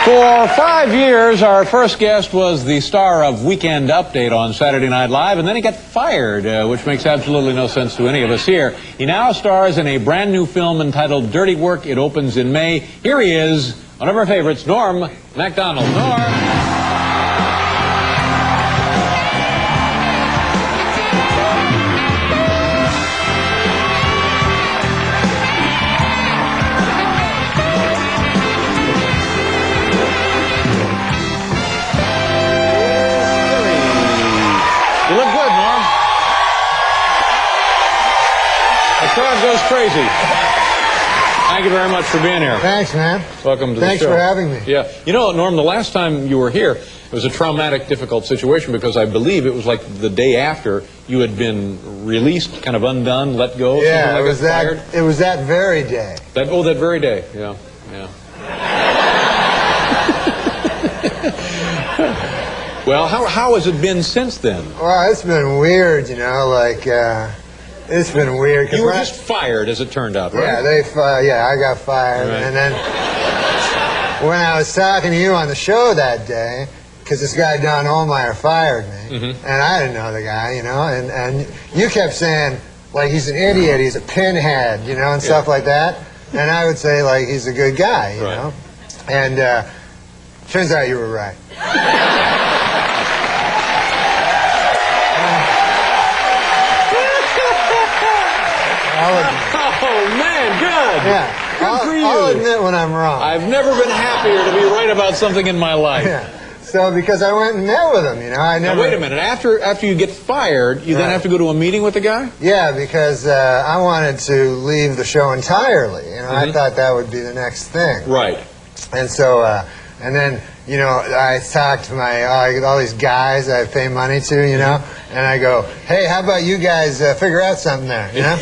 For 5 years, our first guest was the star of Weekend Update on Saturday Night Live, and then he got fired, which makes absolutely no sense to any of us here. He now stars in a brand new film entitled Dirty Work. It opens in May. Here he is, one of our favorites, Norm MacDonald. Norm. You look good, Norm. The crowd goes crazy. Thank you very much for being here. Thanks, man. Welcome to the show. Thanks for having me. Yeah. You know, Norm, the last time you were here, it was a traumatic, difficult situation because I believe it was like the day after you had been released, kind of undone, let go. Yeah, like it was that very day. That very day. Yeah, yeah. Well, how has it been since then? Well, it's been weird, you know, like, it's been weird. You were just fired, as it turned out, right? Yeah, I got fired. Right. And then when I was talking to you on the show that day, because this guy, Don Ohlmeyer, fired me, and I didn't know the guy, you know, and you kept saying, like, he's an idiot, he's a pinhead, you know, and stuff like that. And I would say, like, he's a good guy, you know. And turns out you were right. Oh, man, good. Yeah. Good for you. I'll admit when I'm wrong. I've never been happier to be right about something in my life. Yeah. So, because I went and met with him, you know, Now, wait a minute. After you get fired, you then have to go to a meeting with the guy? Yeah, because I wanted to leave the show entirely. You know, I thought that would be the next thing. Right. And so, and then, you know, I talked to all these guys I pay money to, you know, and I go, hey, how about you guys figure out something there, you know?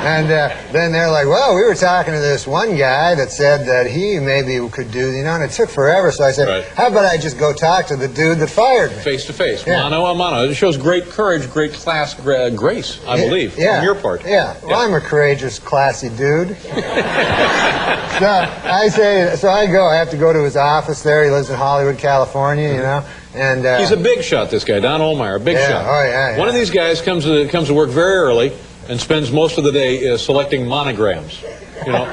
And then they're like, well, we were talking to this one guy that said that he maybe could do, you know, and it took forever. So I said, how about I just go talk to the dude that fired me? Face to face, mano a mano. It shows great courage, great class, grace, I believe, on your part. Yeah, well, I'm a courageous, classy dude. So I go. I have to go to his office there. He lives in Hollywood, California, you know. And he's a big shot, this guy, Don Ohlmeyer, a big shot. Oh, yeah. One of these guys comes to work very early and spends most of the day selecting monograms. You know,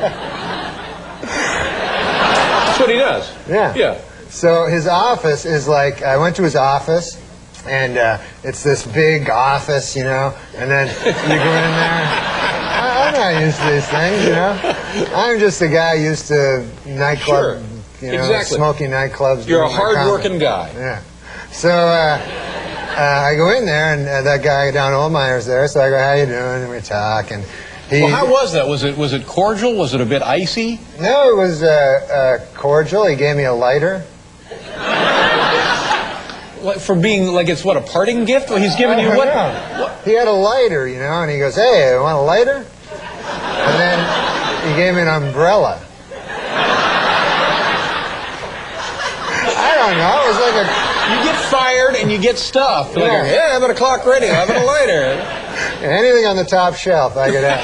that's what he does. Yeah. Yeah. So his office is like, I went to his office, and it's this big office, you know, and then you go in there. I'm not used to these things, you know. I'm just a guy used to nightclub, you know, smoking nightclubs. You're a hard-working guy. Yeah. So I go in there, and that guy, Don Ohlmeyer's there, so I go, how you doing? And we talk, and he... Well, how was that? Was it cordial? Was it a bit icy? No, it was cordial. He gave me a lighter. For being, like, it's what, a parting gift? Well, he's giving you what? He had a lighter, you know, and he goes, hey, you want a lighter? And then he gave me an umbrella. I don't know, it was like a... You get fired and you get stuff. Like, yeah, I've got a clock ready, I've got a lighter. Anything on the top shelf I could have.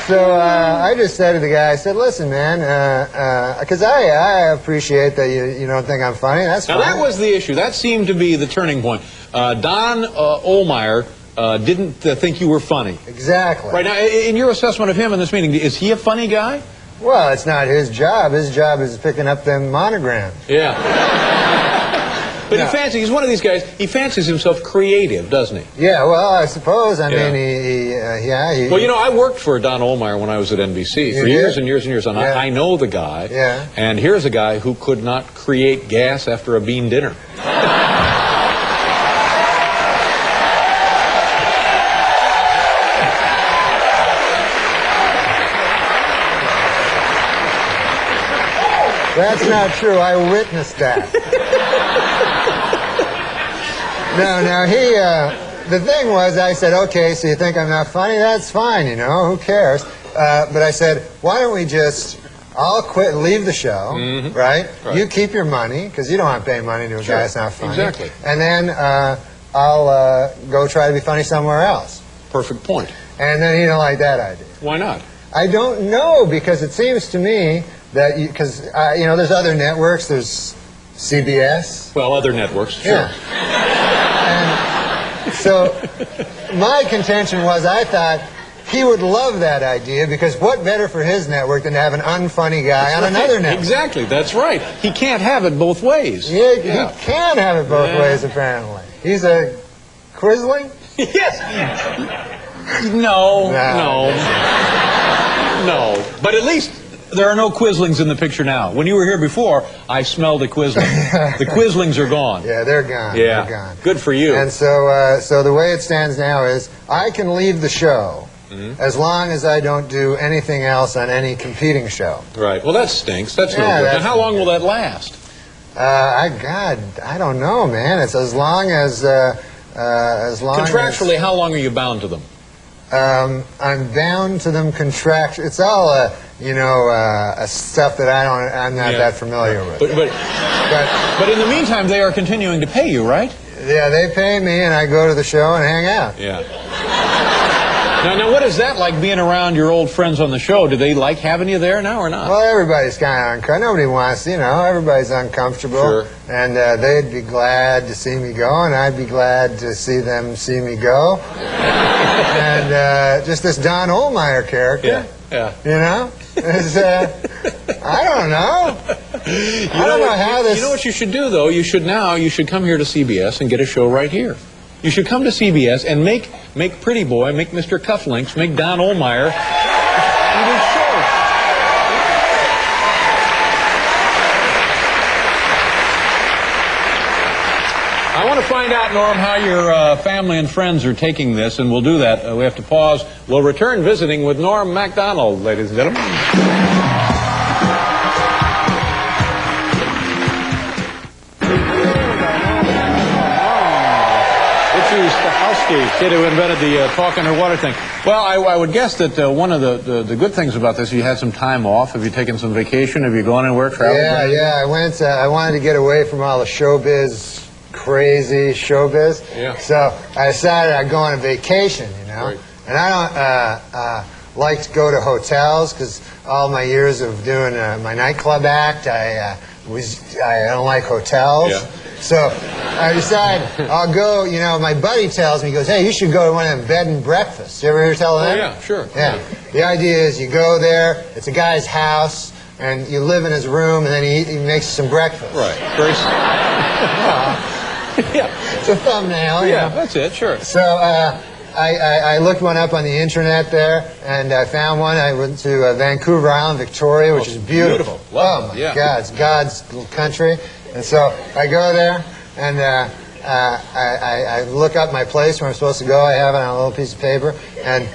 So I just said to the guy, I said, listen, man, because I appreciate that you don't think I'm funny. That's fine. Now, that was the issue. That seemed to be the turning point. Don Ohlmeyer didn't think you were funny. Exactly. Right. Now, in your assessment of him in this meeting, is he a funny guy? Well, it's not his job. His job is picking up them monograms. Yeah. But he's one of these guys, he fancies himself creative, doesn't he? Yeah, well, I suppose. I mean, well, you know, I worked for Don Ohlmeyer when I was at NBC for years and years and years, and I know the guy. Yeah. And here's a guy who could not create gas after a bean dinner. That's not true. I witnessed that. No, the thing was, I said, okay, so you think I'm not funny? That's fine, you know, who cares? But I said, why don't we just all quit, leave the show, right? You keep your money, because you don't want to pay money to a guy that's not funny. Exactly. And then I'll go try to be funny somewhere else. Perfect point. And then he didn't like that idea. Why not? I don't know, because it seems to me that, because, you know, there's other networks, there's CBS. Well, other networks, sure. Yeah. And so my contention was, I thought he would love that idea, because what better for his network than to have an unfunny guy on another network? Exactly, that's right. He can't have it both ways. Yeah, he can have it both ways, apparently. He's a Quisling? Yes. No. But at least there are no Quislings in the picture now. When you were here before, I smelled a Quisling. The Quislings are gone. Yeah, they're gone. Yeah, they're gone. Good for you. And so, so the way it stands now is, I can leave the show as long as I don't do anything else on any competing show. Right. Well, that stinks. That's no Yeah, good. that's Now, how long will that last? God, I don't know, man. It's as long as Contractually, how long are you bound to them? I'm bound to them contractually. It's all, you know, stuff that I'm not that familiar with. But in the meantime, they are continuing to pay you, right? Yeah, they pay me, and I go to the show and hang out. Yeah. Now, what is that like, being around your old friends on the show? Do they like having you there now or not? Well, everybody's kind of uncomfortable. Nobody wants, you know, everybody's uncomfortable. Sure. And they'd be glad to see me go, and I'd be glad to see them see me go. And just this Don Ohlmeyer character, you know, is, I don't know. I don't know how this... You know what you should do, though? You should come here to CBS and get a show right here. You should come to CBS and make Pretty Boy, make Mr. Cufflinks, make Don Ohlmeyer do this show. I want to find out, Norm, how your family and friends are taking this, and we'll do that. We have to pause. We'll return visiting with Norm MacDonald, ladies and gentlemen. Kid who invented the talk underwater thing. Well, I would guess that one of the good things about this, you had some time off. Have you taken some vacation? Have you gone anywhere, traveled? Yeah. I went. I wanted to get away from all the showbiz, crazy showbiz. Yeah. So I decided I'd go on a vacation. You know. Right. And I don't like to go to hotels, because all my years of doing my nightclub act, I don't like hotels. Yeah. So I decided I'll go, you know, my buddy tells me, he goes, hey, you should go to one of them bed and breakfasts. You ever hear tell them that? Yeah, sure. Yeah. The idea is you go there, it's a guy's house, and you live in his room, and then he makes you some breakfast. Right. Very yeah. It's a thumbnail. Yeah, know. that's it, sure. So I looked one up on the internet there, and I found one. I went to Vancouver Island, Victoria, which is beautiful. Oh, my God, it's God's little country. And so I go there, and I look up my place where I'm supposed to go. I have it on a little piece of paper, and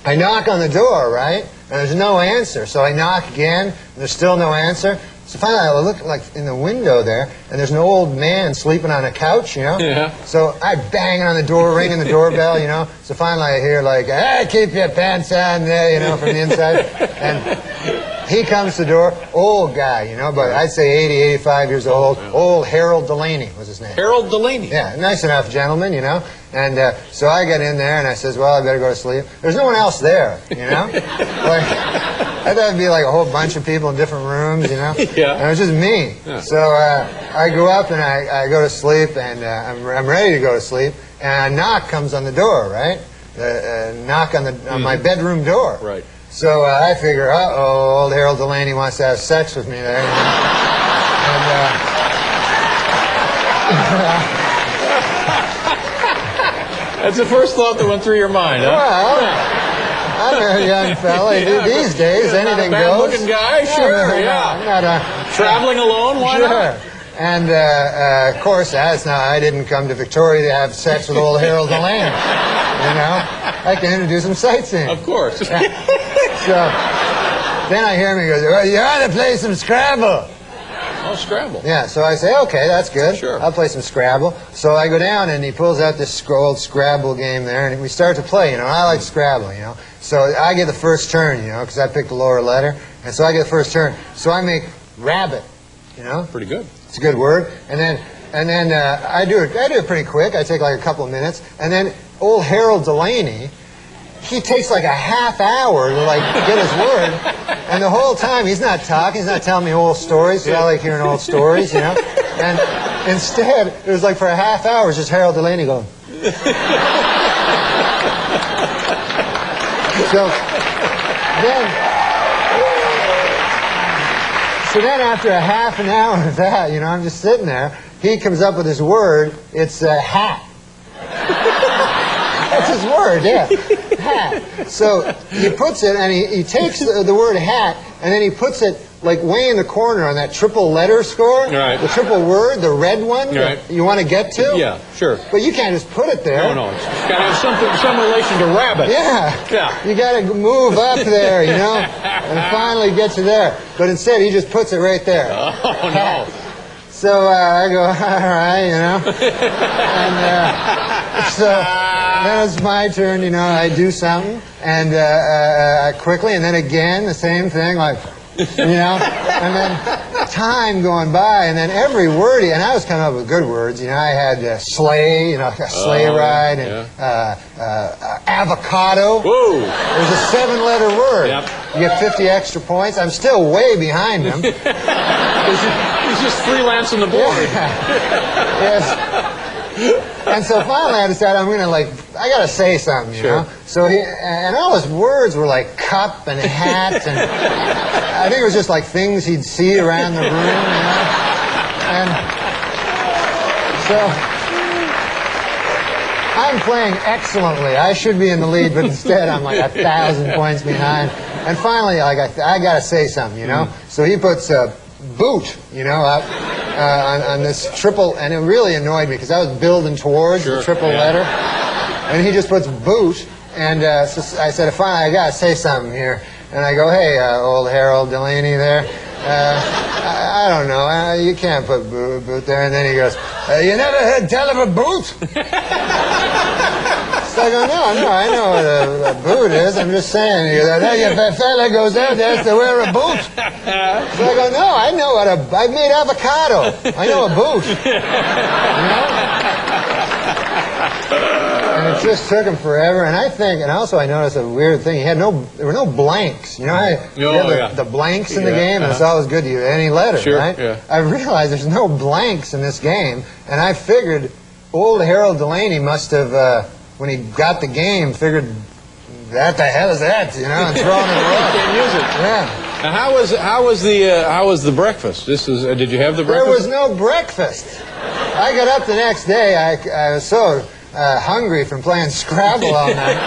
I knock on the door, right? And there's no answer. So I knock again, and there's still no answer. So finally I look like in the window there, and there's an old man sleeping on a couch, you know? Yeah. So I bang on the door, ringing the doorbell, you know? So finally I hear like, hey, keep your pants on there, you know, from the inside. And he comes to the door, old guy, you know, but I'd say 80, 85 years old. Old Harold Delaney was his name. Harold Delaney. Yeah, nice enough gentleman, you know. And so I get in there, and I says, well, I better go to sleep. There's no one else there, you know. Like, I thought it'd be like a whole bunch of people in different rooms, you know. Yeah. And it was just me. Yeah. So I go up, and I go to sleep, and I'm ready to go to sleep, and a knock comes on the door, right? A knock on my bedroom door. Right. So I figure, uh-oh, old Harold Delaney wants to have sex with me there. You know? And, that's the first thought that went through your mind, huh? well, I'm a young fella. These days, anything not a goes. bad-looking guy, sure, I'm not traveling alone, why not? And, of course, I didn't come to Victoria to have sex with old Harold Delaney. You know? I can introduce him sightseeing. Of course. So then I hear him, he goes, well, you ought to play some Scrabble. Oh, Scrabble. Yeah, so I say, okay, that's good. Sure. I'll play some Scrabble. So I go down, and he pulls out this old Scrabble game there, and we start to play, you know. I like Scrabble, you know. So I get the first turn, you know, because I picked the lower letter. And so I get the first turn. So I make rabbit, you know. Pretty good. It's a good word. And then And then I do it pretty quick. I take like a couple of minutes. And then old Harold Delaney, he takes like a half hour to like get his word. And the whole time he's not talking, he's not telling me old stories. So I like hearing old stories, you know. And instead, it was like for a half hour, it was just Harold Delaney going. So then after a half an hour of that, you know, I'm just sitting there. He comes up with his word. It's hat. That's his word, yeah. Hat. So he puts it, and he takes the word hat, and then he puts it like way in the corner on that triple letter score. Right. The triple word, the red one right. that you want to get to. Yeah, sure. But you can't just put it there. No, it's got to have some relation to rabbit. Yeah. You got to move up there, you know, and finally get to there. But instead, he just puts it right there. Oh, no. So I go, all right, you know. And so then it's my turn, you know. I do something, and quickly, and then again, the same thing, like, you know. And then time going by, and then every word, and I was coming up with good words, you know. I had sleigh, you know, a sleigh ride, and avocado. Whoa. It was a 7-letter word. Yep. You get 50 extra points. I'm still way behind him. He's just freelancing the board. Yes. And so finally I decided I'm going to, like, I got to say something, you know. So and all his words were like cup and hat, and I think it was just like things he'd see around the room, you know. And so I'm playing excellently. I should be in the lead, but instead I'm like 1,000 points behind. And finally, like, I got to say something, you know. So he puts boot, you know, up on this triple, and it really annoyed me because I was building towards the triple letter, and he just puts boot, and so I said, finally, I got to say something here, and I go, hey, old Harold Delaney there, I don't know, you can't put boot there, and then he goes, you never heard tell of a boot? So I go, no, I know what a boot is. I'm just saying. He goes, hey, if a fella goes out there to wear a boot. So I go, no, I know what I made avocado. I know a boot. You know? And it just took him forever. And I think, and also I noticed a weird thing. There were no blanks. You know, you have the blanks in the game, and it's always good to use any letter, right? Yeah. I realized there's no blanks in this game, and I figured old Harold Delaney must have, when he got the game, figured, what the hell is that, you know, and thrown it away. Can't use it. Yeah. Now, how was the breakfast? Did you have the breakfast? There was no breakfast. I got up the next day. I was so hungry from playing Scrabble all night.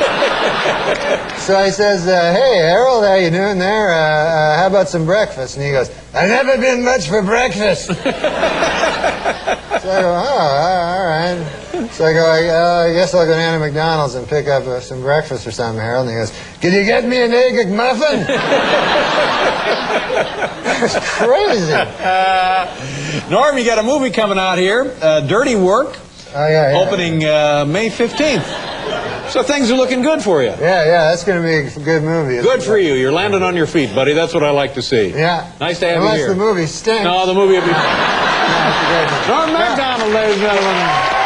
So I says, hey, Harold, how you doing there? How about some breakfast? And he goes, I've never been much for breakfast. So I go, oh, all right. So I go, I guess I'll go down to MacDonald's and pick up some breakfast or something, Harold. And he goes, can you get me an egg McMuffin? It's crazy. Norm, you got a movie coming out here, Dirty Work. Oh, yeah. Opening May 15th. So things are looking good for you. Yeah, that's going to be a good movie. Good for you. You're landing on your feet, buddy. That's what I like to see. Yeah. Nice to have you here. Unless the movie stinks. No, the movie will be... Yeah, Norm MacDonald, ladies and gentlemen.